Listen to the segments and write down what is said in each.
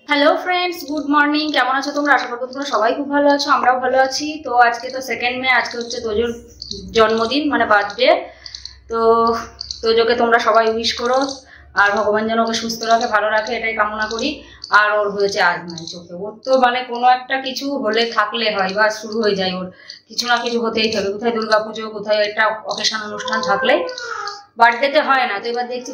Hello friends, good morning. কেমন আছো তোমরা? আশা করি তোমরা সবাই খুব ভালো আছো, আমরাও ভালো আছি। তো আজকে তো 2 মে, আজকে হচ্ছে তোজোর জন্মদিন, মানে বার্থডে। তো তোজোকে তোমরা সবাই উইশ করো, আর ভগবান যেন ওকে সুস্থ রাখে, ভালো রাখে, এটাই কামনা করি। আর ওর হয়েছে আজ নাই চোখে। ওর তো মানে কোনো একটা কিছু হলে থাকলে হয় বা শুরু হয়ে যায়, ওর কিছু না কিছু হতেই থাকে। কোথায় দুর্গাপুজো, কোথায় একটা অকেশন অনুষ্ঠান থাকলে বার্থডেতে হয় না। তো এবার দেখছি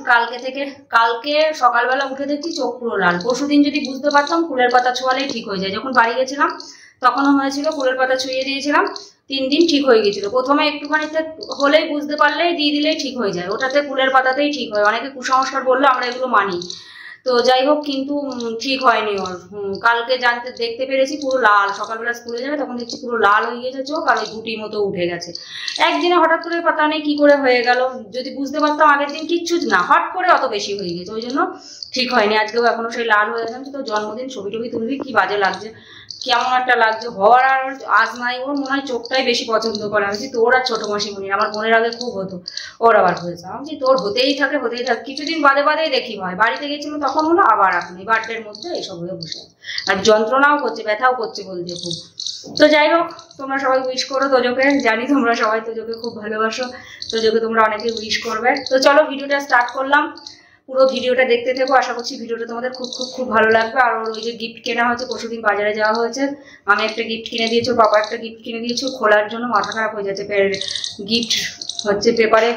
কালকে সকালবেলা উঠে দেখছি চোখ পুরো লাল। পরশুদিন যদি বুঝতে পারতাম ফুলের পাতা ছোঁয়ালেই ঠিক হয়ে যায়। যখন বাড়ি গেছিলাম তখনও হয়েছিল, ফুলের পাতা ছুঁয়ে দিয়েছিলাম, 3 দিন ঠিক হয়ে গেছিল। প্রথমে একটুখানি হলেই বুঝতে পারলেই দিয়ে দিলেই ঠিক হয়ে যায়, ওটাতে ফুলের পাতাতেই ঠিক হয়। অনেকে কুসংস্কার বললে আমরা এগুলো মানি। তো যাই হোক, কিন্তু ঠিক হয়নি ওর। কালকে দেখতে পেরেছি পুরো লাল। সকালবেলা স্কুলে যাবে তখন দেখছি পুরো লাল হয়ে গেছে চোখ, আর ওই গুটির মতো উঠে গেছে। একদিনে হঠাৎ করে পাতা নেই কি করে হয়ে গেল। যদি বুঝতে পারতাম আগের দিন কিচ্ছু না, হট করে অত বেশি হয়ে গেছে, ওই জন্য ঠিক হয়নি। আজকেও এখনো সেই লাল হয়ে গেছে। তো জন্মদিন ছবি টবি তুলবি, কি বাজে লাগছে, কেমন একটা লাগছে। হওয়ার আর আজ নাই। ওর মনে হয় চোখটাই বেশি পছন্দ করে। আমি তোর আর ছোট মাসিমণির, আমার বোনের আগে খুব হতো, ওর আবার হয়েছে। আমি তোর হতেই থাকে। কিছুদিন বাদে বাদেই দেখি হয়। বাড়িতে গেছিল তখন হলো, আবার এখন এই বার্থডের মধ্যে এইসব হয়ে বসে আছে। আর যন্ত্রণাও করছে, ব্যথাও করছে বলছে খুব। তো যাই হোক, তোমরা সবাই উইশ করো তোজোকে। জানি তোমরা সবাই তোজোকে খুব ভালোবাসো, তোজোকে তোমরা অনেকে উইশ করবে। তো চলো ভিডিওটা স্টার্ট করলাম। পুরো ভিডিওটা দেখতে থেকো, আশা করছি ভিডিওটা তোমাদের খুব খুব খুব ভালো লাগবে। আর ওর ওই যে গিফট কেনা হয়েছে, পরশুদিন বাজারে যাওয়া হয়েছে, আমি একটা গিফট কিনে দিয়েছি, বাবা একটা গিফট কিনে দিয়েছি। খোলার জন্য মাথা খারাপ হয়ে যাচ্ছে। গিফট হচ্ছে পেপারে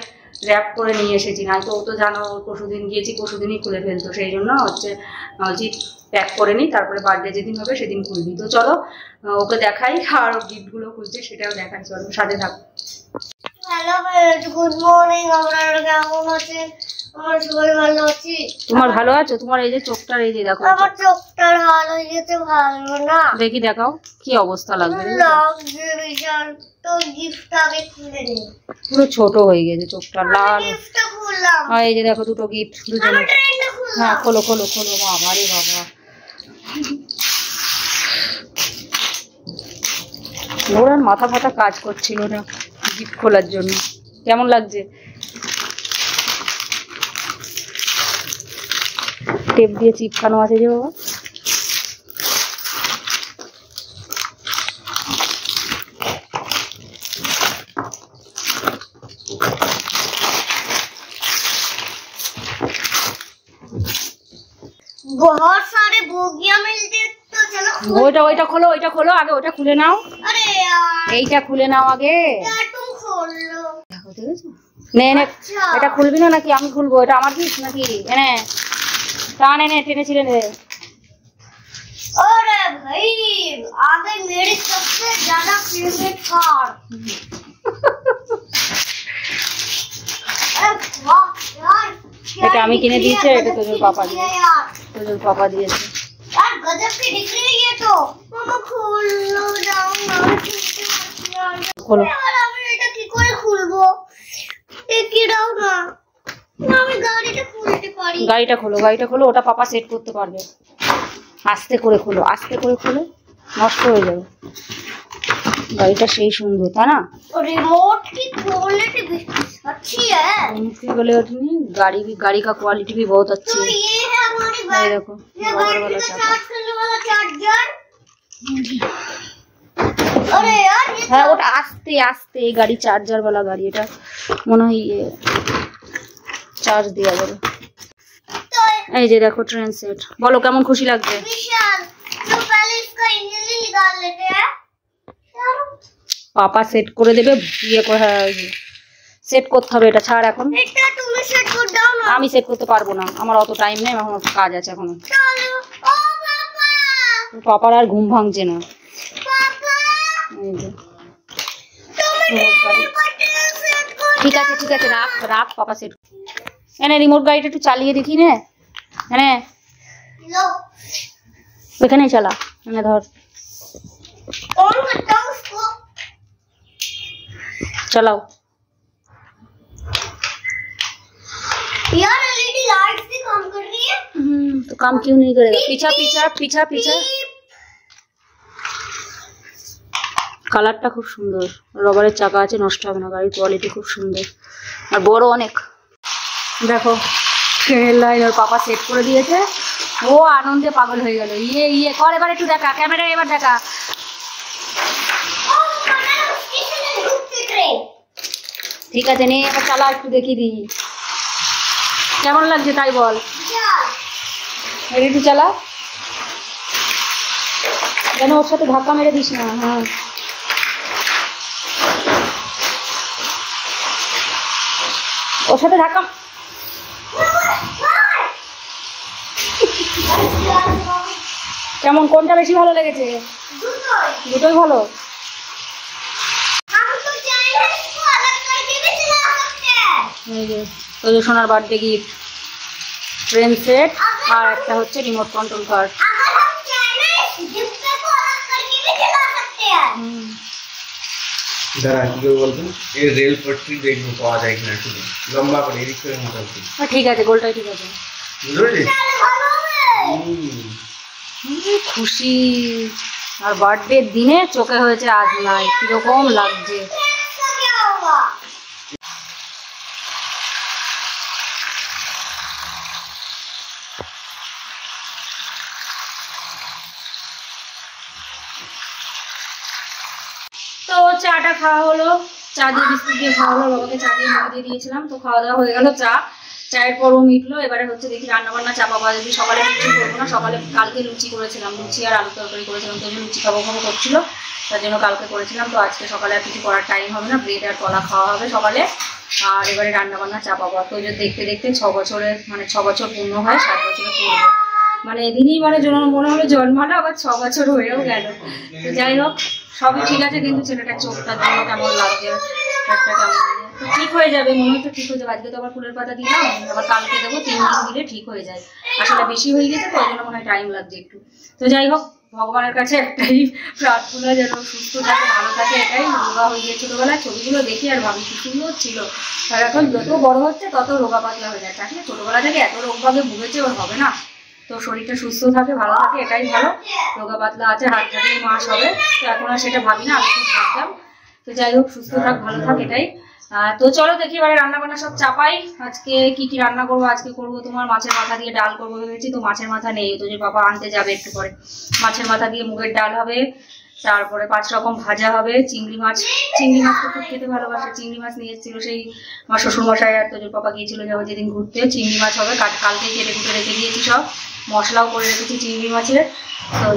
র্যাপ করে নিয়ে এসেছি, না তো ও তো জানো পরশুদিন গিয়েছি, পরশুদিনই খুলে ফেলতো। সেই জন্য হচ্ছে প্যাক করে নিই, তারপরে বার্থডে যেদিন হবে সেদিন খুলবি। তো চলো ওকে দেখাই, আর গিফটগুলো খুলছে সেটাও দেখাই। চলো সাথে থাকো। Hello friends, good morning. আপনারা কেমন আছেন? আমার সবাই ভালো আছি। তোমার ভালো আছো? তোমার এই যে চোখটার এই যে দেখো, আমার চোখটার হাল হয়ে গেছে ভালো না। দেখি দেখাও কি অবস্থা লাগবে। লাগছে বিশাল। তো গিফট আগে খুলে নি, পুরো ছোট হয়ে গেছে চোখটা, লাল। গিফটটা খুললাম। আর এই যে দেখো দুটো গিফট দুজনে। হ্যাঁ খোলো খোলো খোলো। বাবা রে বাবা, ওর আর মাথা ফাতা কাজ করছিল না গিফট খোলার জন্য। কেমন লাগছে? টেপ দিয়ে চিপকানো আছে যে বাবা। बहुत सारे बोगियां मिलते तो चलो ওইটা খোলো আগে, ওটা খুলে নাও। अरे यार এইটা খুলে নাও আগে। यार तुम खोल लो। দেখো দেখেছো? নে এটা খুলবি না নাকি আমি খুলবো? এটা আমার গিফট নাকি? এনে টান, এনে টেনেছিলে নে। अरे भाई आगे मेरी सबसे ज्यादा फेवरेट कार। अरे वाह यार, এটা আমি কিনে দিয়েছি, এটা তোজোর পাপা দিয়েছে। তোজোর পাপা দিয়েছে। यार गजब की दिख रही है। तो मामा खोल लो, जाओ ना। খোলো। यार আমি এটা কি করে খুলবো? কি দাও না, আমি গাড়িটা খুলতে পারি। গাড়িটা খোলো, ওটা পাপা সেট করতে পারবে। আস্তে করে খোলো, নষ্ট হয়ে যাবে। গাড়িটা সেই সুন্দর, তাই না? रिमोट की क्वालिटी भी अच्छी है। गाड़ी का क्वालिटी भी बहुत अच्छी तो है। ये है हमारी ये देखो, ये बगल बैटरी वाला का चाका। चार्ज करने वाला चार्जर। अरे यार ये হ্যাঁ ওটা আস্তে আস্তে, এই গাড়ি চার্জার वाला গাড়ি, এটা মনে হয় চার্জ দেওয়া যাবে। तो এই যে দেখো ট্রেন সেট। বলো কেমন খুশি লাগছে? विशाल, तो पहले इसका इंजन ही निकाल लेते हैं। পাপা সেট করে দেবে। সেট করতে হবে, এটা ছাড় এখন। এটা তুমি সেট করে দাও না। আমি সেট করতে পারবো না, আমার অত টাইম নেই, আমার কাজ আছে এখনো। চলো ও পাপা। পাপার আর ঘুম ভাঙছে না। পাপা এই যে তুমি বাটন সেট করে ঠিক আছে রাখ পাপা সেট। এনে রিমোট গাড়িটা একটু চালিয়ে দেখি নে। এনে लो। ওইখানেই চালা। এনে ধর, ऑन करता हूं उसको। চালাও। यार एलईडी लाइट्स भी काम कर रही है। तो काम क्यों नहीं करेगा? पीछा কালারটা খুব সুন্দর, রবারের চাকা আছে, নষ্ট হবে না। গাড়ির কোয়ালিটি খুব সুন্দর আর বড় অনেক। দেখো ট্রেনের লাইন ওর পাপা সেট করে দিয়েছে, ও আনন্দে পাগল হয়ে গেল। ইয়ে কর, এবার একটু দেখা ক্যামেরা, এবার দেখা। ঠিক আছে নে, এবার চালা, একটু দেখিয়ে দিই কেমন লাগছে তাই বল। একটু চালা, যেন ওর সাথে ধাক্কা মেরে দিস না। হ্যাঁ ওর সাথে ধাক্কা। কেমন, কোনটা বেশি ভালো লেগেছে? দুটোই ভালো। তোদের সোনার বার্থডে গিফট, ট্রেন সেট, আর একটা হচ্ছে রিমোট কন্ট্রোল কার। রেল পট্টি দেখবো পাওয়া যায় কিনা, একটু লম্বা করে এদিক করে মোটামুটি। ঠিক আছে, গোলটাই ঠিক আছে। খুশি, আর বার্থডে দিনে চোখে হয়েছে আজ নাই, কিরকম লাগছে। তো চাটা খাওয়া হলো, চা দিয়ে বিস্কুট দিয়ে খাওয়া হলো, বাবাকে চা দিয়ে মুখে দিয়ে দিয়েছিলাম। তো খাওয়া দাওয়া হয়ে গেল, চায়ের পরও মিটলো। এবারে হচ্ছে দেখি রান্না বান্না চাপাবা, যদি সকালে লুচি করবো না, সকালে কালকে লুচি করেছিলাম, লুচি আর আলু তরকারি করেছিলাম, তো লুচি খাবো করছিল, তার জন্য কালকে করেছিলাম। তো আজকে সকালে আর কিছু করার টাইম হবে না, ব্রেড আর কলা খাওয়া হবে সকালে। আর এবারে রান্না বান্না চাপাবা। তো দেখতে দেখতে 6 বছরের মানে 6 বছর পূর্ণ হয়, 7 বছরে পূর্ণ, মানে এদিনই মানে মনে হলো জন্মানো, আবার 6 বছর হয়েও গেল। তো যাই হোক, সবই ঠিক আছে, কিন্তু ছেলেটার চোখটার জন্য কেমন লাগছে, একটা কেমন ঠিক হয়ে যাবে, মনে হচ্ছে ঠিক হয়ে যাবে। আজকে তো আবার ফুলের পাতা দিলাম, আবার কালকে দেবো, 3 দিন দিলে ঠিক হয়ে যায়। আসলে বেশি হয়ে গেছে তো, ওই জন্য মনে হয় টাইম লাগছে একটু। তো যাই হোক, ভগবানের কাছে একটাই প্রার্থনা, যেন সুস্থ থাকে, ভালো থাকে, এটাই। রোগা হয়ে গিয়ে ছোটবেলায় ছবিগুলো দেখি আর ভাবি কি সুন্দর ছিল, আর এখন যত বড় হচ্ছে তত রোগা পাতলা হয়ে যাচ্ছে। আসলে ছোটবেলা থেকে এত রোগভাবে ভুগেছে, ওর হবে না। তো শরীরটা সুস্থ থাকে, ভালো থাকে, এটাই ভালো। রোগা পাতলা আছে, হাত থাকলেই মাস হবে, তো এখন আর সেটা ভাবি না, আমি খুব ভাবতাম। তো যাই হোক, সুস্থ থাক, ভালো থাক, এটাই। তো চলো দেখি এবারে রান্না বান্না সব চাপাই। আজকে কি কি রান্না করবো? আজকে করবো তোমার মাছের মাথা দিয়ে ডাল করবো ভেবেছি। তো মাছের মাথা নেই, তো যে বাবা আনতে যাবে একটু পরে। মাছের মাথা দিয়ে মুগের ডাল হবে, তারপরে 5 রকম ভাজা হবে। চিংড়ি মাছ তো খুব খেতে ভালোবাসে, চিংড়ি মাছ নিয়ে এসেছিল সেই আমার শ্বশুরমশাই আর তোজোর পাপা গিয়েছিল যাবো যেদিন ঘুরতে। চিংড়ি মাছ হবে, কালকে কেটে কুটে রেখে দিয়েছি, সব মশলাও করে রেখেছি চিংড়ি মাছের। তো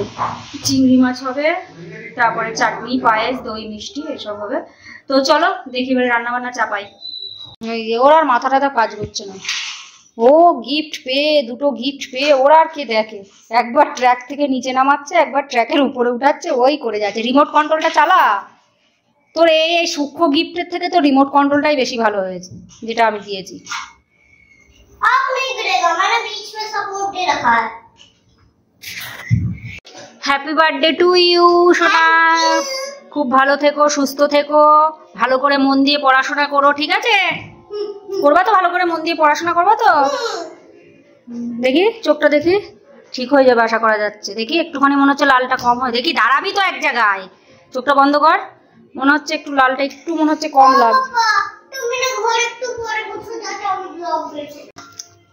চিংড়ি মাছ হবে, তারপরে চাটনি, পায়েস, দই, মিষ্টি এসব হবে। তো চলো দেখি এবারে রান্না বান্না চাপাই। ওর আর মাথা টাথা কাজ করছে না, ও গিফট পেয়ে, 2টো গিফট পেয়ে ওর আর কে দেখে। একবার ট্র্যাক থেকে নিচে নামাচ্ছে, একবার ট্র্যাকের উপরে উঠাচ্ছে, ওই করে যাচ্ছে। রিমোট কন্ট্রোলটা চালা। তোর এই সূক্ষ্ম গিফটের থেকে তো রিমোট কন্ট্রোলটাই বেশি ভালো হয়েছে, যেটা আমি দিয়েছি। হ্যাপি বার্থডে টু ইউ সোনা, খুব ভালো থেকো, সুস্থ থেকো, ভালো করে মন দিয়ে পড়াশোনা করো, ঠিক আছে? করবা তো, ভালো করে মন দিয়ে পড়াশোনা করবা তো? দেখি চোখটা দেখি, ঠিক হয়ে যাবে আশা করা যাচ্ছে। দেখি একটুখানি মনে হচ্ছে লালটা কম হয়, দেখি দাঁড়াবি তো এক জায়গায়, চোখটা বন্ধ কর। মনে হচ্ছে একটু লালটা একটু মনে হচ্ছে কম লাগছে।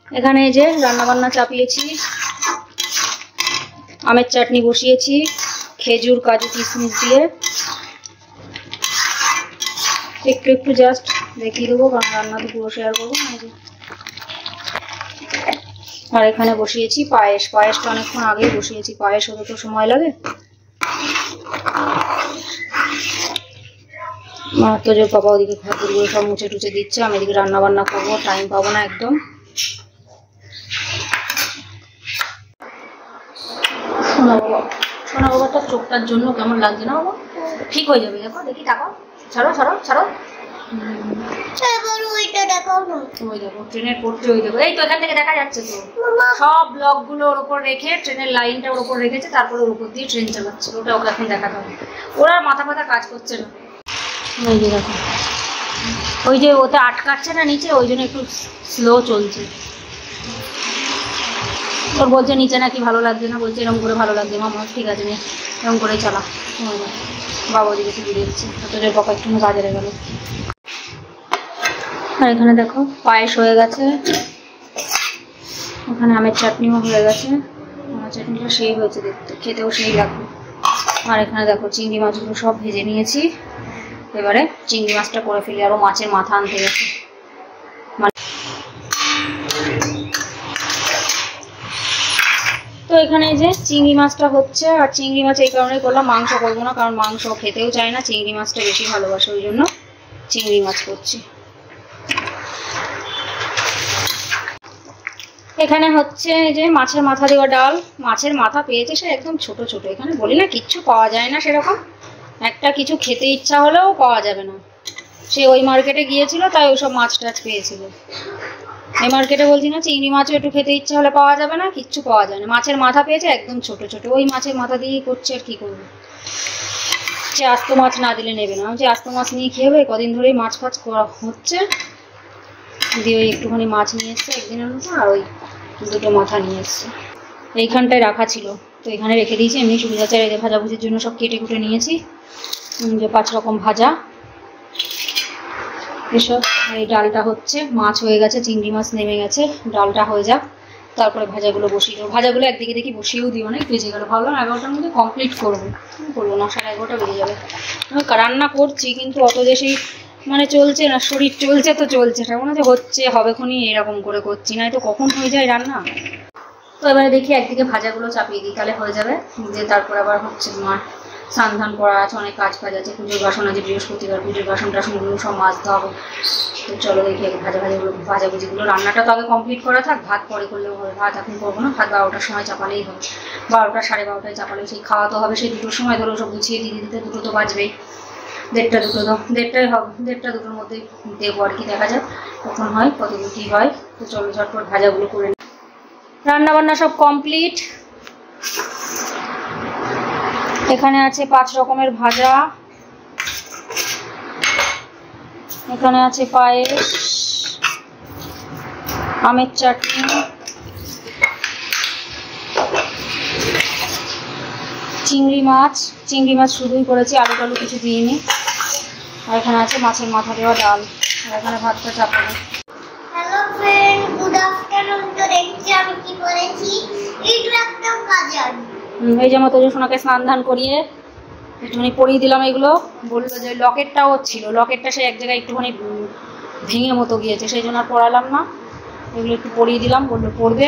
এখানে এই যে রান্না বান্না চাপিয়েছি, আমের চাটনি বসিয়েছি, খেজুর, কাজু, কিশমিশ দিয়ে একটু জাস্ট দেখিয়ে দেবো, কারণ রান্না তো পুরো শেয়ার করবো না। আর এখানে বসিয়েছি পায়েসটা অনেকক্ষণ আগেই বসিয়েছি, পায়েস হতে তো সময় লাগে। তো যে বাবা ওদিকে খাবারগুলো সব মুছে টুচে দিচ্ছে, আমি এদিকে রান্না বান্না করবো, টাইম পাবো না একদম। সোনা বাবাটার চোখটার জন্য কেমন লাগছে না বাবা? ঠিক হয়ে যাবে, দেখো, দেখি তাকাও, ছাড়ো। ওই দেখো ট্রেনের পড়ছে, ওই দেখো, এই তো এখান থেকে দেখা যাচ্ছে। তো সব ব্লকগুলো ওর উপর রেখে, ট্রেনের লাইনটা ওর উপর রেখেছে, তারপরে ওর উপর দিয়ে ট্রেন চালাচ্ছে। ওটা ওকে এখন দেখাতে হবে, ওরা মাথা কাজ করছে না। ওই যে দেখো, ওই যে ওতে আটকাচ্ছে না নিচে, ওই জন্য একটু স্লো চলছে। ওর বলছে নিচে নাকি ভালো লাগছে না, বলছে এরকম করে ভালো লাগছে মামা। ঠিক আছে, এরকম করে চালা। বাবা ওদিকে টিভি দেখছে, তোদের বাবা একটু বাজারে গেল। আর এখানে দেখো পায়েস হয়ে গেছে, ওখানে আমের চাটনিও হয়ে গেছে। আমের চাটনিটা সেই হয়েছে দেখতে, খেতেও সেই লাগবে। আর এখানে দেখো চিংড়ি মাছগুলো সব ভেজে নিয়েছি। এবারে চিংড়ি মাছটা করে ফেলি, আরও মাছের মাথা আনতে গেছে। তো এখানে যে চিংড়ি মাছটা হচ্ছে, আর চিংড়ি মাছ এই কারণে করলাম, মাংস করবো না, কারণ মাংস খেতেও চায় না, চিংড়ি মাছটা বেশি ভালোবাসে, ওই জন্য চিংড়ি মাছ করছি। এখানে হচ্ছে যে মাছের মাথা দেওয়া ডাল। মাছের মাথা পেয়েছে সে একদম ছোট ছোট, এখানে বলি না কিচ্ছু পাওয়া যায় না সেরকম, একটা কিছু খেতে ইচ্ছা হলেও পাওয়া যাবে না। সে ওই মার্কেটে গিয়েছিল তাই ওইসব মাছ টাছ পেয়েছিল। এই মার্কেটে বলছি না, চিংড়ি মাছও একটু খেতে ইচ্ছা হলে পাওয়া যাবে না, কিচ্ছু পাওয়া যায় না। মাছের মাথা পেয়েছে একদম ছোট ছোট, ওই মাছের মাথা দিয়েই করছে, আর কি করবে। সে আস্ত মাছ না দিলে নেবে না। যে আস্ত মাছ নিয়ে খেয়ে হবে, কদিন ধরেই মাছ ফাছ করা হচ্ছে, দিয়ে ওই একটুখানি মাছ নিয়ে এসছে একদিনের মতো, আর ওই দুটো মাথা নিয়ে এসছে। এইখানটায় রাখা ছিল, তো এখানে রেখে দিয়েছি। এমনি সুবিধা চাই ভাজাভুজির জন্য সব কেটে কুটে নিয়েছি, যে 5 রকম ভাজা এসব। আর এই ডালটা হচ্ছে, মাছ হয়ে গেছে, চিংড়ি মাছ নেমে গেছে, ডালটা হয়ে যাক, তারপরে ভাজাগুলো বসিয়ে দেবো। ভাজাগুলো একদিকে দেখি বসিয়েও দিই, অনেক বেজে গেলো। ভাবলাম 11টার মধ্যে কমপ্লিট করবো, করবো না, 11:30 বেজে যাবে। রান্না করছি কিন্তু অত যে সেই মানে চলছে না, শরীর চলছে তো চলছে, সেটা মনে হচ্ছে হবে খনি, এরকম করে করছি, না তো কখন হয়ে যায় রান্না। তো এবারে দেখি একদিকে ভাজাগুলো চাপিয়ে দিই, তাহলে হয়ে যাবে। যে তারপর আবার হচ্ছে তোমার স্নান ধান করা আছে, অনেক কাজ আছে, পুজোর বাসন আছে, বৃহস্পতিবার পুজোর বাসন টাসনগুলো সব মাজতে হবে। তো চলো দেখি ভাজাভুজিগুলো, রান্নাটা তো আগে কমপ্লিট করা থাক, ভাত পরে করলেও হবে। ভাত এখন করবো না, ভাত 12টার সময় চাপালেই হবে, 12টা 12:30 চাপালেই, সেই খাওয়া তো হবে সেই 2টোর সময়। ধরো সব গুছিয়ে দিতে দিতে 2টো তো বাজবেই, 1:30 2টো তো 1:30টাই হবে, 1:30 2টোর মধ্যেই দেবো আর কি, দেখা যাক কখন হয়, কতদূর কী হয়। তো চলো ঝটপট ভাজাগুলো করে নিই। রান্না বান্না সব কমপ্লিট। এখানে আছে 5 রকমের ভাজা, এখানে আছে পায়েস, আমের চাটনি, চিংড়ি মাছ শুধুই করেছি, আলু টালু কিছু দিইনি। আর এখানে আছে মাছের মাথা দেওয়া ডাল, আর এখানে ভাতটা চাপাবো। Hello friend, good afternoon. তো দেখছি আমি কি করেছি, একটু একটা কাজে আমি এই যে আমার তোজো সোনাকে স্নান ধান করিয়ে একটুখানি পরিয়ে দিলাম। এগুলো বললো যে লকেটটাও ছিল, লকেটটা সে এক জায়গায় একটুখানি ভেঙে মতো গিয়েছে, সেই জন্য আর পরালাম না। এগুলো একটু পরিয়ে দিলাম, বললো পরবে,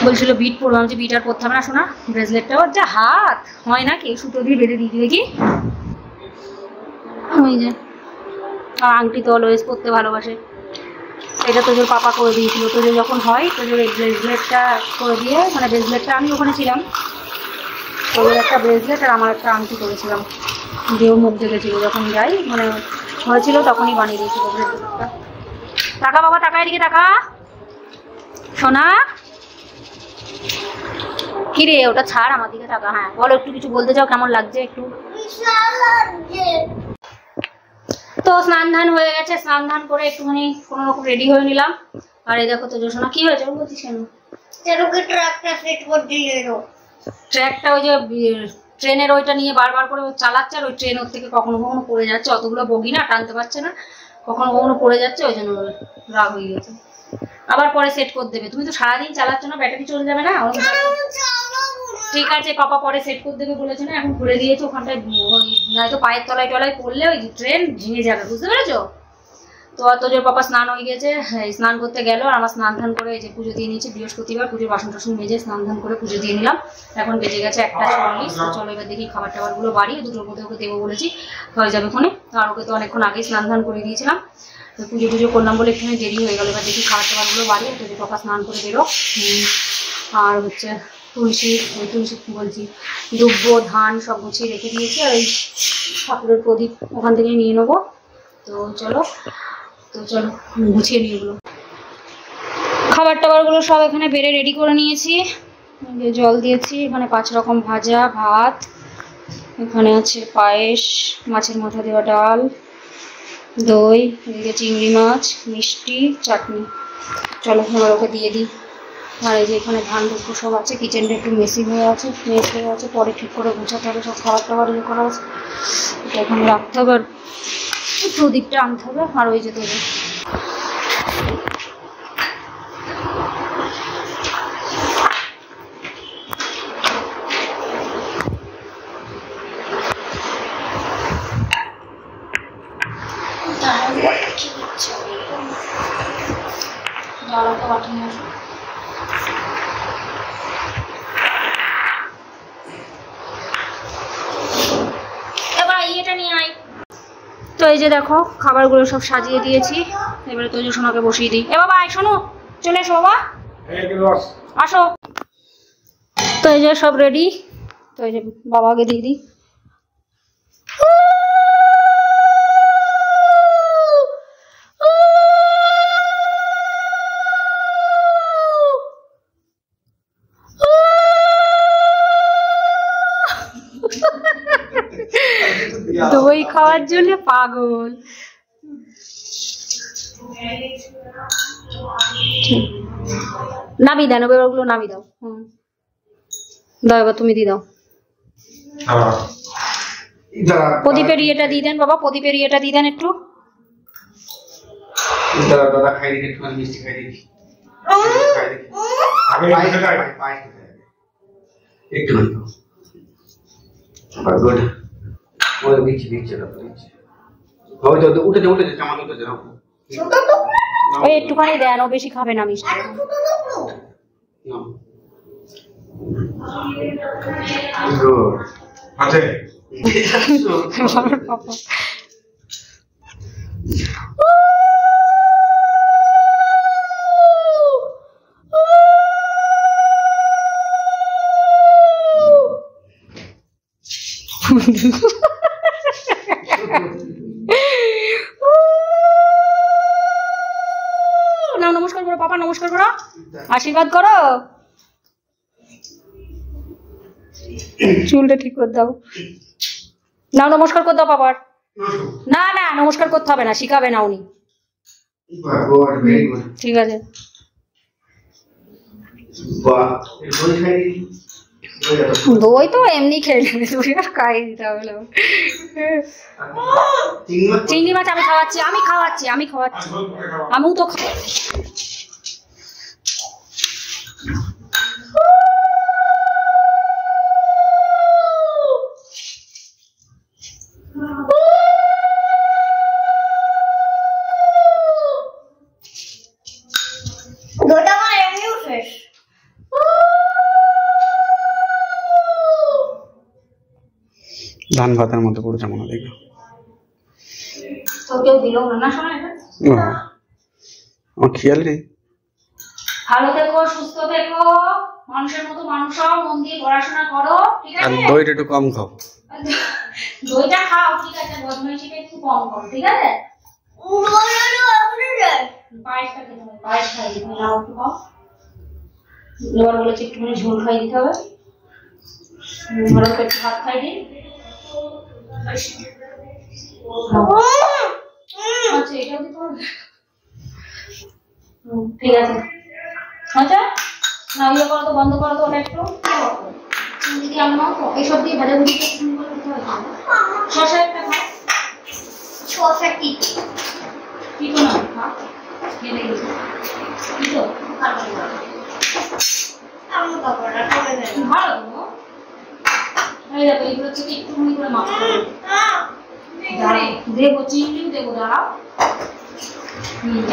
বলছিল বিট পরবো। আমি যে বিট আর পরতে হবে না শোনা, ব্রেসলেটটাও যা হাত হয় না কি, সুতো দিয়ে বেঁধে দিয়েছি দেখি। ওই যে আংটি তো অলওয়েজ পরতে ভালোবাসে, এটা তোজোর পাপা করে দিয়েছিল। তোজো যখন হয় তোজোর এই ব্রেসলেটটা করে দিয়ে, মানে ব্রেসলেটটা আমি ওখানে ছিলাম, তোজোর একটা ব্রেসলেট আর আমার একটা আংটি করেছিলাম, দিয়ে মুখ দেখেছিল যখন যাই, মানে হয়েছিল তখনই বানিয়ে দিয়েছিল ব্রেসলেটটা। টাকা বাবা, টাকা এদিকে টাকা, সোনা কি রে, ওটা ছাড়, আমার দিকে টাকা। হ্যাঁ বলো, একটু কিছু বলতে চাও, কেমন লাগছে একটু? বিশাল লাগছে। তো স্নান ধান হয়ে গেছে, স্নান ধান করে একটুখানি কোনো রকম রেডি হয়ে নিলাম। আর এই দেখো তোজো সোনা, কি হয়েছে বলছিস কেন? চলোকে ট্রাকটা সেট করে দিয়ে দাও। ট্র্যাকটা ওই যে ট্রেনের ওইটা নিয়ে বারবার করে চালাচ্ছে, আর ওই ট্রেন ওর থেকে কখনো কখনো পড়ে যাচ্ছে, অতগুলো বগি না, টানতে পারছে না, কখনো কখনো পড়ে যাচ্ছে, ওই জন্য রাগ হয়ে গেছে। আবার পরে সেট করে দেবে, তুমি তো সারাদিন চালাচ্ছ না, ব্যাটারি চলে যাবে না। ঠিক আছে পাপা পরে সেট করে দেবে বলেছে না, এখন ঘুরে দিয়েছে ওখানটায়, নয়তো পায়ের তলায় টলায় পড়লে ওই ট্রেন ভেঙে যাবে, বুঝতে পেরেছো? তো তোজোর পাপা স্নান হয়ে গেছে, স্নান করতে গেল, আর আমার স্নান ধান করে এই যে পুজো দিয়ে নিয়েছি, বৃহস্পতিবার পুজোর বাসন টাসন মেজে স্নান ধান করে পুজো দিয়ে নিলাম। এখন বেজে গেছে 1:40। তো চলো এবার দেখি খাবার টাবারগুলো বাড়িয়ে 2টোর মধ্যে ওকে দেবো বলেছি, হয়ে যাবে ফোনে। আর ওকে তো অনেকক্ষণ আগেই স্নান ধান করে দিয়েছিলাম, পুজো করলাম বলে একটুখানি দেরি হয়ে গেল। এবার দেখি খাবার টাবারগুলো বাড়িয়ে তোজোর পাপা স্নান করে বেরো। আর হচ্ছে তুলসী বলছি দুব্ব ধান সব গুছিয়ে রেখে দিয়েছি, আর এই ঠাকুরের প্রদীপ ওখান থেকে নিয়ে নেবো। তো চলো গুছিয়ে নিয়ে এগুলো, খাবার টাবারগুলো সব এখানে বেড়ে রেডি করে নিয়েছি। জল দিয়েছি, এখানে 5 রকম ভাজা, ভাত, এখানে আছে পায়েস, মাছের মাথা দেওয়া ডাল, দই, এদিকে চিংড়ি মাছ, মিষ্টি, চাটনি। চলো এবার ওকে দিয়ে দিই। আর এই যে এখানে ধান দুব্ব সব আছে, কিচেনটা একটু মেস হয়ে আছে, পরে ঠিক করে গুছাতে হবে, সব খাবার টাবার ইয়ে করা আছে, এটা এখানে রাখতে হবে, আর প্রদীপটা আনতে হবে। আর ওই যে তোদের একটা বাটি নিয়ে আসো। এবার ইয়েটা নিয়ে আয়। তো এই যে দেখো খাবারগুলো সব সাজিয়ে দিয়েছি, এবারে তোজো সোনাকে বসিয়ে দিই। এ বাবা শোনো, চলে এসো বাবা, আসো। তো এই যে সব রেডি, তো এই যে বাবাকে দিয়ে দিই। দই খাওয়ার জন্য পাগল। নাবি দেন ওগুলো, নাবি দাও। দাও এবার তুমি দিয়ে দাও। প্রদীপের ইয়েটা দিয়ে দেন বাবা, প্রদীপের ইয়েটা দিয়ে দেন একটু। দাদা খাই দিকে একটু মিষ্টি খাই দিকে একটু গুড। ওই দিচ্ছি উঠে চামচ উঠে যাও। ওই একটুখানি দেন, ও বেশি খাবে না মিষ্টি। গুড আছে। নাও নমস্কার করো পাপা, নমস্কার করো, আশীর্বাদ করো। চুলটা ঠিক করে দাও। নাও নমস্কার করে দাও পাপার। না না নমস্কার করতে হবে না, শিখাবে না উনি। ঠিক আছে। দই তো এমনি খেয়ে নেবে, দই আর খাইয়ে দিতে হবে না। চিংড়ি মাছ আমি খাওয়াচ্ছি, আমিও তো ধান ভাতের মধ্যে পড়েছে মনে দেখো। তো কেউ দিল না শোনা এটা। আমার খেয়াল নেই। ভালো থেকো, সুস্থ থেকো, মানুষের মতো মানুষ হও, মন দিয়ে পড়াশোনা করো, ঠিক আর আছে? দইটা একটু কম খাও। দইটা খাও, ঠিক আছে, বদমাইশিটা একটু কম করো, ঠিক আছে? পায়েসটা খেতে হবে, পায়েস খাই দিতে হবে, নাও একটু কম। এবার বলেছি একটুখানি ঝোল খাই দিতে হবে, ভালো করে একটু ভাত খাই দিই। আচ্ছা এটাও দিতে হবে, ঠিক আছে। আচ্ছা না ইয়ে করো তো, বন্ধ করো তো ওটা একটু। চিংড়ি আলু নাও তো, এইসব দিয়ে ভাজা ভুজি করতে হবে। শসা একটা খাও, শসা টিটো টিটো না খা, খেয়ে দেখি টিটো আমি বাবারা করে দেন ভালো তো। এই দেখো এইগুলো থেকে একটুখানি করে মাখতে হবে। দেবো চিংড়িও দেবো, দাঁড়াও।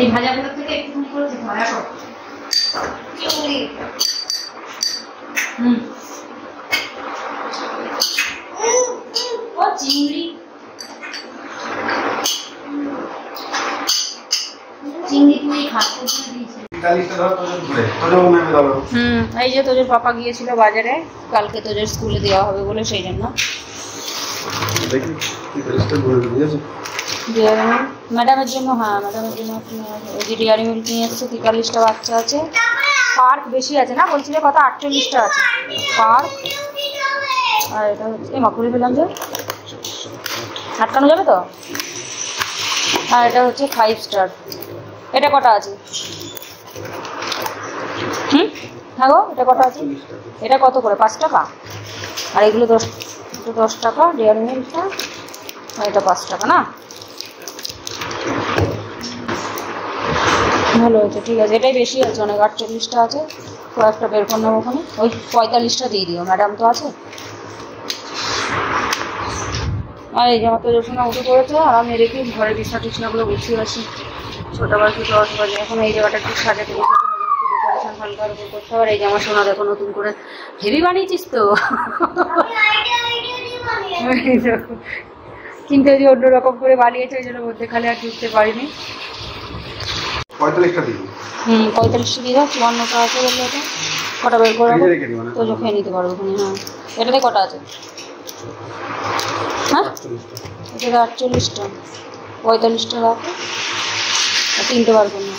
এই ভাজাগুলো থেকে একটুখানি করে দিতে হয়। আসো চিংড়ি ও চিংড়ি, চিংড়ি তুমি খাতে দিয়েছে। এই যে তোজোর পাপা গিয়েছিল বাজারে, কালকে তোজোর স্কুলে দেওয়া হবে বলে, সেই জন্য। ম্যাডামের জন্য, হ্যাঁ ম্যাডামের জন্য ওই যে ডেয়ারি মিল্ক নিয়ে এসছে, 43টা বাচ্চা আছে। পার্ক বেশি আছে না বলছিলে, কত 48টা আছে পার্ক। আর এটা হচ্ছে এই মাকুড়ি পেলাম যে আটকানো যাবে তো। আর এটা হচ্ছে 5 স্টার। এটা কটা আছে? হ্যাঁ গো এটা কটা আছে? এটা কত করে? 5 টাকা। আর এগুলো 10 টাকা ডেয়ারি মিল্কটা, আর এটা 5 টাকা না। ভালো হয়েছে, ঠিক আছে। এটাই বেশি আছে, অনেক 48টা আছে। কয়েকটা বের করে নেবো ওখানে, ওই 45টা দিয়ে দিও, ম্যাডাম তো আছে। আর এই যে আমার তো যশোনা উঠে পড়েছে, আর আমি রেখে ঘরে বিছনা টিছনাগুলো গুছিয়ে আসি। 6টা বাজে 10 বাজে, এখন এই জায়গাটা একটু সাজাতে বসাতে হবে। হালকার উপর করতে হবে। এই যে আমার সোনা দেখো নতুন করে হেভি বানিয়েছিস তো। কিন্তু যে অন্যরকম করে বানিয়েছে ওই জন্য মধ্যে খালি আর ঢুকতে পারিনি। 45টা দিন 45টা দিয়ে দাও। 54টা আছে বললে ওটা কটা বের করে তো যে খেয়ে নিতে পারবো ওখানে। হ্যাঁ এটাতে কটা আছে? হ্যাঁ এটা 48টা 45টা রাখো আর 3টে বার করুন।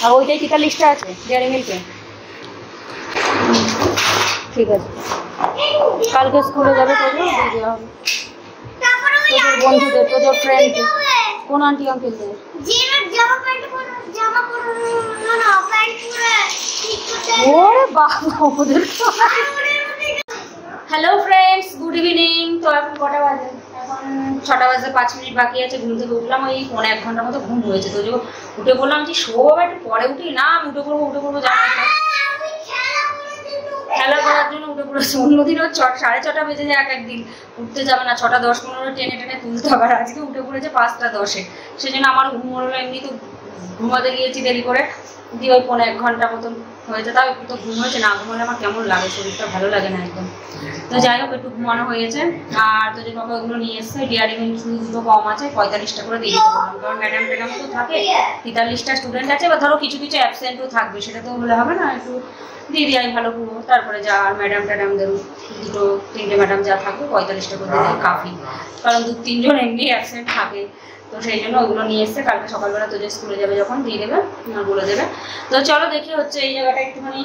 আর ওইটাই 43টা আছে ডেয়ারি মিল্কে। ঠিক আছে কালকে স্কুলে যাবে তো দিয়ে দেওয়া হবে তোদের বন্ধুদের তোদের ফ্রেন্ড। কোন আন্টি আঙ্কেলদের? ওরে বাবা ওদের। Hello friends, good evening. তো এখন কটা বাজে? এখন 6টা বাজে 5 মিনিট বাকি আছে। ঘুম থেকে উঠলাম ওই 1.5 ঘন্টার মতো ঘুম হয়েছে। তো যে উঠে বললাম যে শোবো একটু পরে উঠি না, আমি উঠে পড়বো জানো খেলা করার জন্য উঠে পড়েছে। অন্যদিনও 6:30 বেজে যায় একদিন, উঠতে যাবে না 6টা 10-15 টেনে তুলতে হবে। আর আজকে উঠে পড়েছে 5টা 10-এ। সেই জন্য আমার ঘুম হলো। এমনি তো ঘুমাতে গিয়েছি দেরি করে, দিয়ে ওই 1.5 ঘন্টা মতন হয়েছে। তাও একটু তো ঘুম হয়েছে। না ঘুমালে আমার কেমন লাগে, শরীরটা ভালো লাগে না একদম। তো যাই হোক একটু ঘুমানো হয়েছে। আর তো যে বাবা ওগুলো নিয়ে এসছে ডেয়ারি মিল্ক দুটো কম আছে 45টা করে দিয়ে দিতে বললাম, কারণ ম্যাডাম ট্যাডামও তো থাকে, 43টা স্টুডেন্ট আছে। বা ধরো কিছু অ্যাবসেন্টও থাকবে, সেটা তো হলে হবে না, একটু দিয়ে দিই ভালো পুরো। তারপরে যা আর ম্যাডাম ট্যাডামদের 2-3টে ম্যাডাম যা থাকবে 45টা করে দিলে কাফি, কারণ 2-3 জন এমনি অ্যাবসেন্ট থাকে। তো সেই জন্য ওগুলো নিয়ে এসছে। কালকে সকালবেলা তো যে স্কুলে যাবে যখন দিয়ে দেবে বলে দেবে। তো চলো দেখি হচ্ছে এই জায়গাটা একটুখানি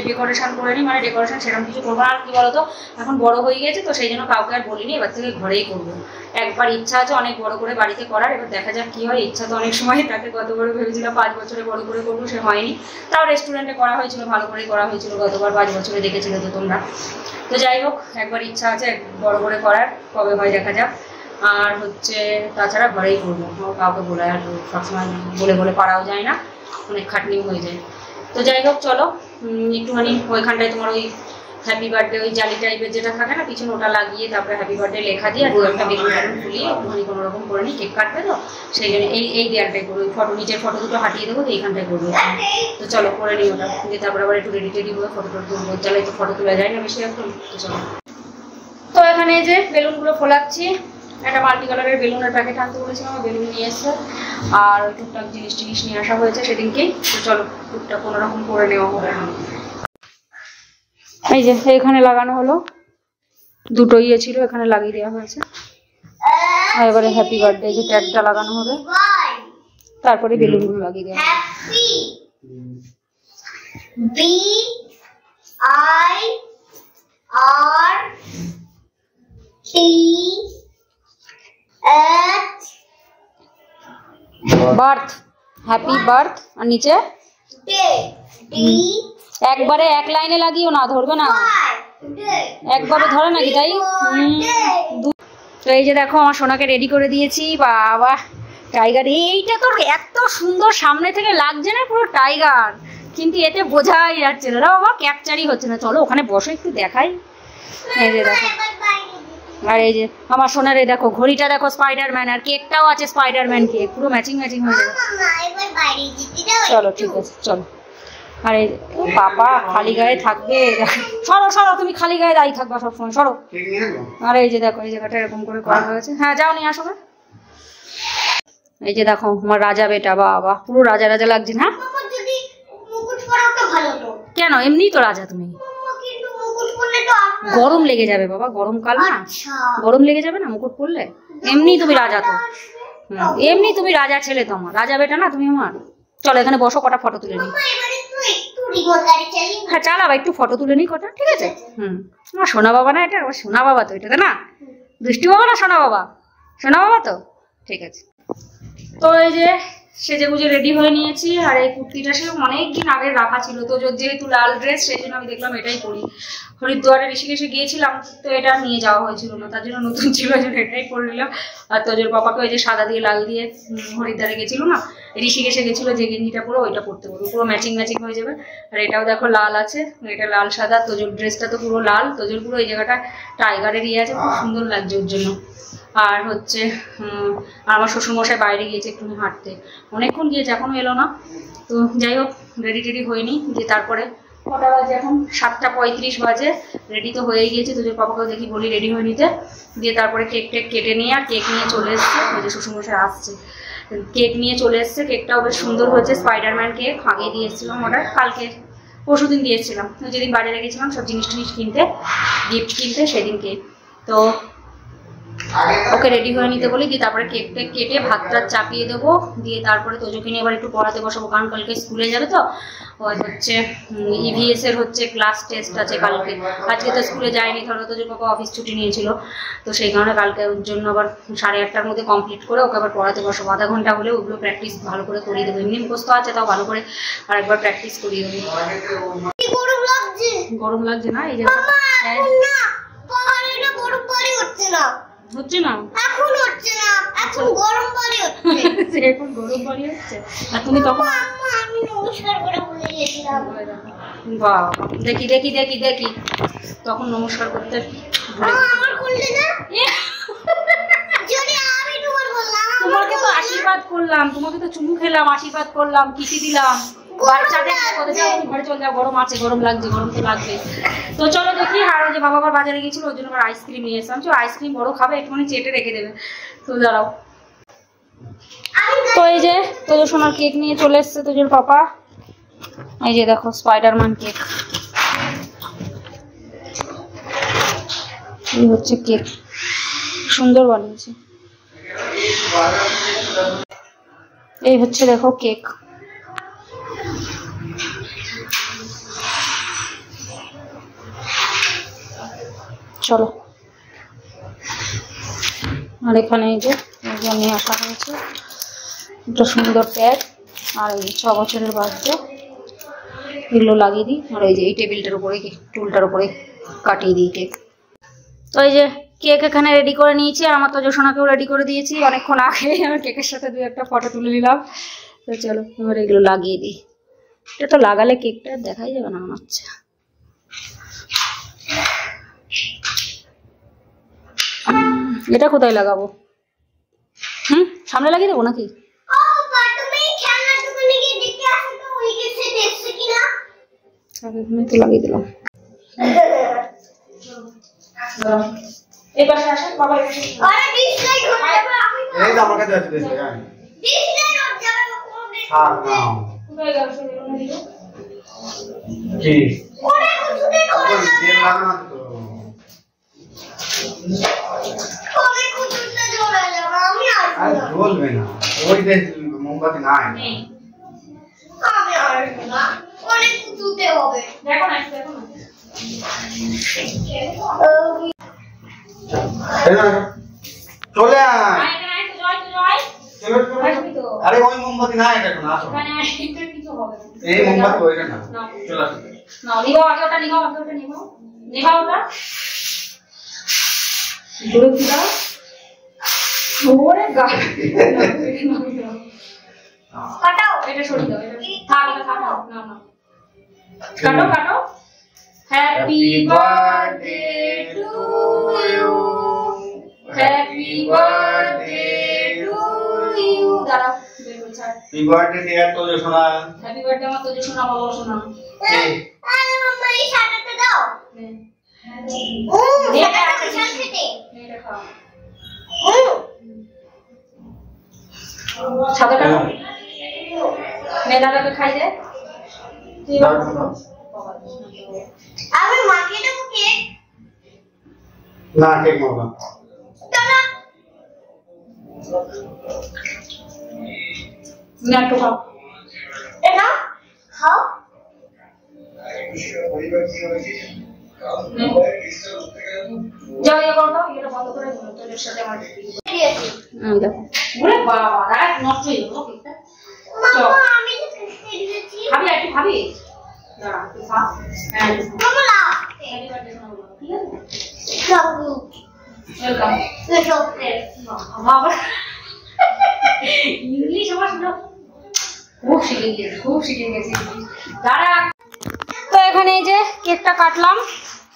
ডেকোরেশন করে নিই। মানে ডেকোরেশন সেরকম কিছু করবো আর কি বলতো, এখন বড় হয়ে গেছে তো সেই জন্য কাউকে আর বলিনি, এবার থেকে ঘরেই করবো। একবার ইচ্ছা আছে অনেক বড় করে বাড়িতে করার, এবার দেখা যাক কি হয়। ইচ্ছা তো অনেক সময় তাকে গত বড় ভেবেছিলাম 5 বছরে বড় করে করবো, সে হয়নি। তাও রেস্টুরেন্টে করা হয়েছিল, ভালো করেই করা হয়েছিল গতবার, 5 বছরে দেখেছিলে তো তোমরা। তো যাই হোক একবার ইচ্ছা আছে বড় করে করার, কবে হয় দেখা যাক। আর হচ্ছে তাছাড়া ঘরেই করবো, কাউকে বলে আর সবসময় বলে পারাও যায় না, অনেক খাটনি হয়ে যায়। তো যাই হোক চলো একটুখানি ওইখানটায় তোমার ওই হ্যাপি বার্থডে ওই জালি টাইপের যেটা থাকে না পিছনে, ওটা লাগিয়ে তারপরে হ্যাপি বার্থডে লেখা দিয়ে আর 2-একটা বেলুন ফুলিয়ে একটুখানি কোনো রকম করে নিই। কেক কাটবে তো সেই জন্য এই দেয়ালটাই করবো। ফটো নিজের ফটো দুটো হাঁটিয়ে দেবো, তো এইখানটায় করবো। তো চলো করে নিই ওটা, দিয়ে তারপরে আবার একটু রেডি টেডি হয়ে ফটো তুলবো। জ্বালাই তো ফটো তোলা যায় না বেশি এখন। তো চলো, তো এখানে যে বেলুনগুলো ফোলাচ্ছি, একটা মাল্টি কালারের বেলুনের প্যাকেট আনতে বলেছিলাম, বেলুন নিয়ে এসছে। আর ওই টুকটাক জিনিস নিয়ে আসা হয়েছে সেদিনকেই। তো চলো টুকটাক কোনো রকম করে নেওয়া হবে। এই যে এখানে লাগানো হলো, দুটো ইয়ে ছিল এখানে লাগিয়ে দেওয়া হয়েছে। আর এবারে হ্যাপি বার্থডে যে ট্যাগটা লাগানো হবে, তারপরে বেলুনগুলো লাগিয়ে দেওয়া হবে। বার্থ, হ্যাপি বার্থ, আর নিচে একবারে এক লাইনে লাগিও না, ধরবে না, একবারে ধরে নাকি তাই। তো এই যে দেখো আমার সোনাকে রেডি করে দিয়েছি। বাবা টাইগার, এইটা তো এত সুন্দর সামনে থেকে লাগছে না, পুরো টাইগার, কিন্তু এতে বোঝাই যাচ্ছে না বাবা, ক্যাপচারই হচ্ছে না। চলো ওখানে বসো একটু দেখাই। এই যে দেখো, আর এই যে আমার সোনার এই দেখো ঘড়িটা দেখো স্পাইডারম্যান, আর কেকটাও আছে স্পাইডারম্যান কেক, পুরো ম্যাচিং হয়ে যাবে। চলো ঠিক আছে চলো। আর এই বাবা খালি গায়ে থাকবে, সরো তুমি খালি গায়ে দাঁড়িয়ে থাকবা সবসময়, সরো। আর এই যে দেখো এই জায়গাটা এরকম করে করা হয়েছে। হ্যাঁ যাও নিয়ে আসো। এই যে দেখো আমার রাজা বেটা, বাবা পুরো রাজা রাজা লাগছে না? কেন, এমনি তো রাজা তুমি। গরম লেগে যাবে বাবা, গরমকাল না, গরম লেগে যাবে না মুকুট পরলে। এমনি তুমি রাজা তো, এমনি তুমি রাজা ছেলে তো, আমার রাজা বেটা না তুমি আমার। চলো এখানে বসো, কটা ফটো তুলে নিই। হ্যাঁ চালাবা, একটু ফটো তুলে নিই কটা, ঠিক আছে। আমার সোনা বাবা না, এটা আমার সোনা বাবা তো, এটা না দৃষ্টি বাবা না, সোনা বাবা, সোনা বাবা তো, ঠিক আছে। তো এই যে সেজে গুজে রেডি হয়ে নিয়েছি। আর এই কুর্তিটা সে অনেকদিন আগে রাখা ছিল, তো যেহেতু লাল ড্রেস সেই জন্য আমি দেখলাম এটাই পরি। হরিদ্বারে ঋষিকেশে গিয়েছিলাম তো এটা নিয়ে যাওয়া হয়েছিল না, তার জন্য নতুন ছিল, এটাই পরে নিলাম। আর তোজোর পাপাকে ওই যে সাদা দিয়ে লাল দিয়ে হরিদ্বারে গেছিল না, ঋষিকেশে গেছিল, যে গেঞ্জিটা পরে ওইটা পরতে বলবো, পুরো ম্যাচিং হয়ে যাবে। আর এটাও দেখো লাল আছে, এটা লাল সাদা। তোজোর ড্রেসটা তো পুরো লাল, তোজোর পুরো এই জায়গাটা টাইগারের ইয়ে আছে, খুব সুন্দর লাগছে ওর জন্য। আর হচ্ছে আমার শ্বশুরমশাই বাইরে গিয়েছে একটু হাঁটতে, অনেকক্ষণ গিয়েছে এখনো এলো না। তো যাই হোক রেডি টেডি হয়নি, দিয়ে তারপরে কটা বাজে এখন 7:35 বাজে, রেডি তো হয়ে গিয়েছে। তোদের পাপাকেও দেখি বলি রেডি হয়ে নিতে, দিয়ে তারপরে কেক টেক কেটে নিয়ে আর কেক নিয়ে চলে এসছে। ওই যে শ্বশুরমশাই আসছে, কেক নিয়ে চলে এসছে। কেকটাও বেশ সুন্দর হয়েছে, স্পাইডারম্যান কেক। আগে দিয়ে এসেছিলাম অর্ডার, কালকে পরশুদিন দিয়েছিলাম, যেদিন বাজারে গেছিলাম সব জিনিস টিনিস কিনতে, গিফট কিনতে, সেদিন কেক। তো ওকে রেডি হয়ে নিতে বলি, দিয়ে তারপরে কেক টেক কেটে ভাতটা চাপিয়ে দেবো, দিয়ে তারপরে তোজোকে নিয়ে এবার একটু পড়াতে বসাবো, কারণ কালকে স্কুলে যাবে। তো ওই হচ্ছে ইভিএস এর হচ্ছে ক্লাস টেস্ট আছে কালকে। আজকে তো স্কুলে যায়নি, ধরো তোজোর বাবা অফিস ছুটি নিয়েছিল, তো সেই কারণে কালকে ওর জন্য আবার 8:30টার মধ্যে কমপ্লিট করে ওকে আবার পড়াতে বসাবো। আধা ঘন্টা হলে ওগুলো প্র্যাকটিস ভালো করে করিয়ে দেবো। এমনি মুখস্থ আছে, তাও ভালো করে আরেকবার প্র্যাকটিস করিয়ে দেবো। গরম লাগছে না? এই যে হচ্ছে না, এখন হচ্ছে না, এখন গরম পানি হচ্ছে। এখন গরম পানি হচ্ছে, আর তুমি তখন আমি নমস্কার করে ভুলে গেছিলাম। বাহ, দেখি দেখি দেখি দেখি, তখন নমস্কার করতে আমার করলে না, যদি আমি তোমার বললাম। তোমাকে তো আশীর্বাদ করলাম, তোমাকে তো চুমু খেলাম, আশীর্বাদ করলাম, কিসি দিলাম। বাচ্চাদের ঘরে চলে যাও, গরম আছে, গরম লাগছে, গরম তো লাগবে। তো চলো দেখি। আর ওই যে বাবা আবার বাজারে গেছিল, ওর জন্য আবার আইসক্রিম নিয়ে এসেছিলাম। আইসক্রিম বড় খাবে, একটুখানি চেটে রেখে দেবে। তো দাঁড়াও। তো এই যে তোজো সোনার কেক নিয়ে চলে এসছে তোজোর পাপা। এই যে দেখো স্পাইডারম্যান কেক, এই হচ্ছে কেক, সুন্দর বানিয়েছে। এই হচ্ছে দেখো কেক। চলো। আর এখানে এই যে নিয়ে আসা হয়েছে একটা সুন্দর ট্যাগ, আর এই 6 বছরের বাচ্চা, এগুলো লাগিয়ে দিই। আর এই যে এই টেবিলটার উপরে, টুলটার উপরে কাটিয়ে দিই কেক। তো এই যে কেক এখানে রেডি করে নিয়েছি, আর আমার তো জোসনাকেও রেডি করে দিয়েছি অনেকক্ষণ আগে। আমার কেকের সাথে 2-1টা ফটো তুলে নিলাম। তো চলো এবার এগুলো লাগিয়ে দিই। এটা তো লাগালে কেকটা দেখাই যাবে না মনে হচ্ছে। এটা কোথায় লাগাবো? সামনে লাগিয়ে দেবো নাকি? তো লাগিয়ে দিলাম। এবার আসেন বাবা, এই তো আমার কাছে আছে, দেখো হ্যাঁ থাক না কোথায় গেল সেগুলো দিল কি ওই তেল লাগানো তো আর জ্বলবে না, ওই যে মোমবাতি নাই। আমি আর না, অনেক উঁচুতে হবে। দেখো না, দেখো না। চলে আয়। জয়। আরে ওই মোমবাতি নাই, এখন আসো। এই মোমবাতি ওইটা না, চলে আসো। নাও, নিভাও আগে ওটা, নিভাও আগে ওটা, নিভাও নিভাও ওটা। জোরে দিলাও। ওরে গাল। কাটাও। এটা সরিয়ে দাও, এটা থাক, এটা থাক। না না, কাটো কাটো। Happy birthday to you, happy birthday to you. দাঁড়াও, দেখো ছাড়। হ্যাপি বার্থডে ডিয়ার তোজো সোনা। হ্যাপি বার্থডে আমার তোজো সোনা, বাবা সোনা। আরে মাম্মা এই শাটারটা দাও। এটা আছে সাথে। এটা খাও। ছাদাটা মেলাটাকে খাই দে। আমি মাকে দেবো কেক। না কেক মামা। দাদা না একটু খাও। এটা খাও। যাও ইয়ে করো, এটা বন্ধ করে দিও, তোদের সাথে আমার দেখো। ওরে বাবা, দাঁড়া, নষ্ট হয়ে যাবে কেকটা। মাম্মা আমি যে খেতে দিয়েছি। খাবি একটু খাবি? দাঁড়া, তুই খা। হ্যাঁ, মাম্মা লাও। হ্যাপি বার্থডে শোনা বলো, ঠিক আছে? খাবো। ওয়েলকাম। বাবা ইংলিশ আমার শুনো খুব শিখে গেছি। দাঁড়া। তো এখানে এই যে কেকটা কাটলাম,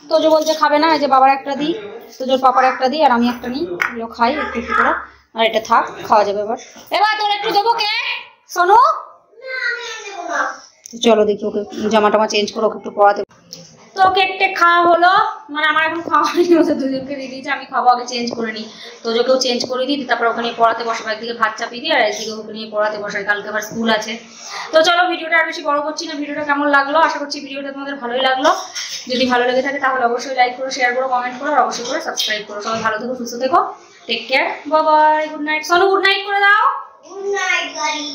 তোজো বলছে খাবে না, এই যে বাবার একটা দিই, তোজোর পাপার একটা দিই, আর আমি একটা নিই, এগুলো খাই একটু একটু করে। আর এটা থাক, খাওয়া যাবে এবার। এবার তোর একটু দেবো কেক, শোনো। চলো দেখি ওকে জামা টামা চেঞ্জ করে ওকে একটু পড়াতে। তো কেক টেক খাওয়া হলো, মানে আমার এখন খাওয়া হয়নি, ওদের দুজনকে দিয়ে দিয়েছি, আমি খাবো আগে চেঞ্জ করে নিই। তোজোকেও চেঞ্জ করে দিই, তারপর ওখানে পড়াতে বসাবো, একদিকে ভাত চাপিয়ে দিই আর একদিকে ওকে নিয়ে পড়াতে বসাই, কালকে আবার স্কুল আছে। তো চলো ভিডিওটা আর বেশি বড় করছি না, ভিডিওটা কেমন লাগলো, আশা করছি ভিডিওটা তোমাদের ভালোই লাগলো। যদি ভালো লেগে থাকে তাহলে অবশ্যই লাইক করো, শেয়ার করো, কমেন্ট করো আর অবশ্যই করে সাবস্ক্রাইব করো। সবাই ভালো থেকো, সুস্থ থেকো, take care, bye bye, good night. Sonu good night করে দাও। গুড নাইট গাড়ি।